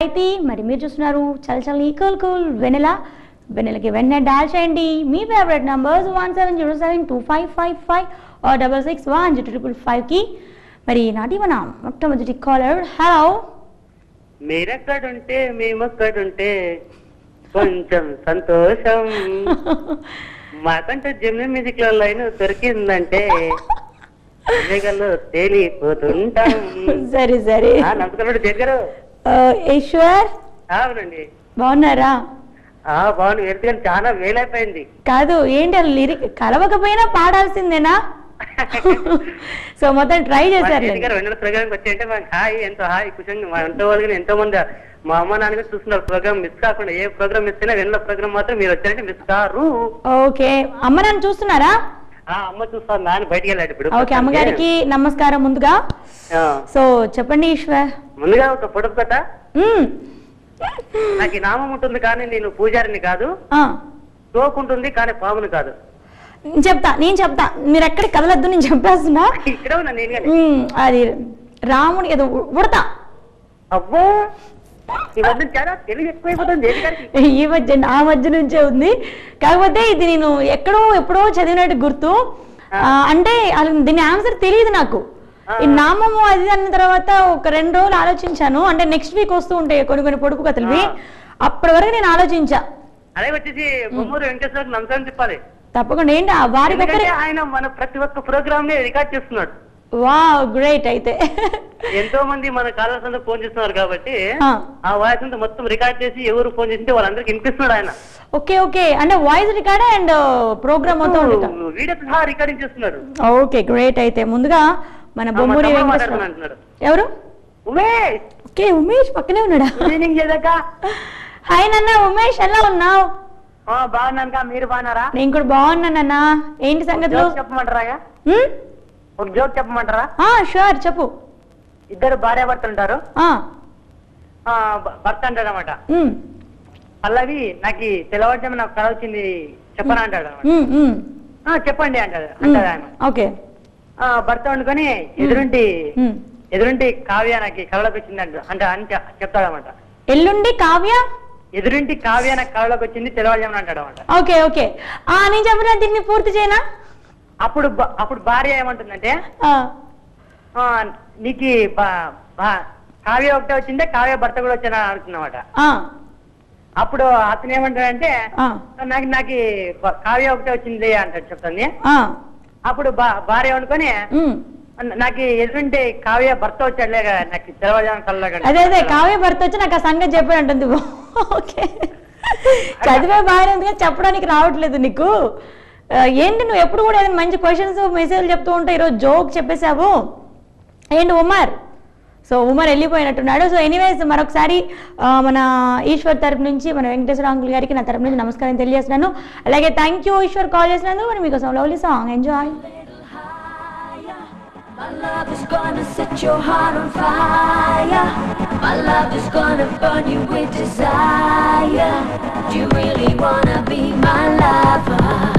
అయితే మరి మీరు చూస్తున్నారు చల్ చల్ కూల్ కూల్ వెనెలకి వెంటనే డయల్ చేయండి మీ ఫేవరెట్ నంబర్స్ 17072555 ఆర్ 661055కి. మరి నాటి మన మొట్టమొదటి కాలర్. హలో, మీరెక్కడుంటే మేమక్కడుంటే కొంచెం సంతోషం. మాకంటే జెమిని మ్యూజిక్ లో లైన్ దొరికిందంటే వేగల్లో తేలిపోతుంటాం. సరే సరే. నమస్కారం దగ్గర. ఈశ్వర్, అవునండి. బాగున్నారా? బాగుంది. ఎందుకంటే చాలా వేలైపోయింది. కాదు ఏంటి లిరిక్ కలవకపోయినా పాడాల్సిందేనా? సో మొత్తం ట్రై చేశారు. ప్రోగ్రామ్ వచ్చాయంటే మాకు హాయ్, ఎంతో హాయ్ కుషంగా మా ఎంతో వాళ్ళకి ఎంతో మంది మా అమ్మ నాన్న చూస్తున్నారు. ప్రోగ్రామ్ మిస్ కాకుండా ఏ ప్రోగ్రామ్ మిస్ అయినా వెళ్ళిన ప్రోగ్రామ్ మాత్రం మీరు వచ్చారంటే మిస్ కారు. ఓకే, అమ్మ నాన్న చూస్తున్నారా? అమ్మ చూస్తాను, నాన్న బయటికి వెళ్ళాడు ఇప్పుడు. ఓకే, అమ్మగారికి నమస్కారం ముందుగా. సో చెప్పండి ఈశ్వర్. ముందుగా ఒక పొడుపు కథ. నాకు ఈ నామం ఉంటుంది కానీ నేను పూజారిని కాదు, తోకుంటుంది కానీ పాముని కాదు. నేను చెప్తా మీరు ఎక్కడికి కదలద్దు, నేను చెప్పేస్తున్నా. ఇక్కడ ఉన్నా నేను. అది రాముడి ఏదో ఉడతా. అబ్బో, ఈ మధ్య నా మధ్య నుంచే ఉంది. కాకపోతే ఇది నేను ఎప్పుడో చదివినట్టు గుర్తు. అంటే దీని ఆన్సర్ తెలియదు నాకు. ఈ నామము అది అన్న తర్వాత ఒక 2 రోజులు ఆలోచించాను. అంటే నెక్స్ట్ వీక్ వస్తూ ఉంటాయి కొన్ని పొడుపు కథలు. అప్పటి వరకు నేను ఆలోచించా. అదే వచ్చేసి బొమ్మూరు వెంకటేశ్వర నమస్కారం చెప్పాలి తప్పకుండా. ఏంటి వారి ఆయన మన ప్రతి ఒక్క ప్రోగ్రామ్ ని రికార్డ్ చేస్తున్నాడు. Wow, great. అయితే ఎంతో మంది మన కాలర్స్ అందరూ ఫోన్ చేస్తున్నారు కాబట్టి ఆ వాయిస్ అంతా మొత్తం రికార్డ్ చేసి ఎవరు ఫోన్ చేసింటే వాళ్ళందరికి వినిపిస్తున్నాడు ఆయన. ఓకే ఓకే, అంటే వాయిస్ రికార్డ్ అండ్ ప్రోగ్రామ్ మొత్తం వీడియో సహా రికార్డింగ్ చేస్తున్నాడు. Okay, great. అయితే ముందుగా మన బొమ్మూరి ఎవరు? ఓకే, ఉమేష్ పక్కనే ఉన్నాడా? హాయ్ నాన్న, ఉమేష్ ఎలా ఉన్నావు? బాగున్నాను, మీరు బాగున్నారా? నేను కూడా బాగున్నానన్నా. ఏంటి సంగతులు చెప్పమంటారా? ఒక జోక్ చెప్పమంటారా? షూర్, చెప్పు. ఇద్దరు భార్యాభర్తలు ఉంటారు. భర్త అంటాడు అనమాట, పల్లవి నాకు తెలవడం నాకు కళ వచ్చింది చెప్పనా అంటాడు అనమాట. చెప్పండి అంటాడు ఆయన. ఓకే. భర్త వండుకొని ఎదురుంటి కావ్య నాకు కళలోకి వచ్చింది అంటే అని చెప్తాడు అనమాట. ఎదురింటి కావ్య నాకు కళలోకి వచ్చింది తెలవజేమని అంటాడు అనమాట. ఓకే ఓకే, నేను చెప్పిన దీన్ని పూర్తి చేయనా? అప్పుడు భార్య ఏమంటుందంటే, నీకు కావ్య ఒకటే వచ్చిందే కావ్య భర్త కూడా వచ్చానా అనుకున్నమాట. అప్పుడు అతను ఏమంటాడంటే, నాకు కావ్య ఒకటే వచ్చింది అంటాడు చెప్తుంది. అప్పుడు భార్య అనుకొని నాకు ఎదురుంటే కావ్య భర్త వచ్చాడులే నాకు తెలవజాను కళ్ళగా. అదే కావ్య భర్త వచ్చి నాకు ఆ సంగతి చెప్పాడు అంటుంది. ఓకే, చదివే భార్య ఉంది కానీ చెప్పడానికి రావట్లేదు నీకు. ఏంటి నువ్వు ఎప్పుడు కూడా ఏదైనా మంచి క్వశ్చన్స్ మెసేజ్లు చెప్తూ ఉంటావు, ఈరోజు జోక్ చెప్పేశావు ఏంటి ఉమర్? సో ఉమర్ వెళ్ళిపోయినట్టున్నాడు. సో ఎనీవేస్ మరొకసారి మన ఈశ్వర్ తరపు నుంచి మన వెంకటేశ్వర అంకుల్ గారికి నా తరపు నుంచి నమస్కారం తెలియజేస్తున్నాను. అలాగే థ్యాంక్ యూ ఈశ్వర్ కాల్ చేసినందుకు. మరి మీకోసం lovely song enjoy. My love is gonna set your heart on fire. My love is gonna burn you with desire. Do you really wanna be my lover?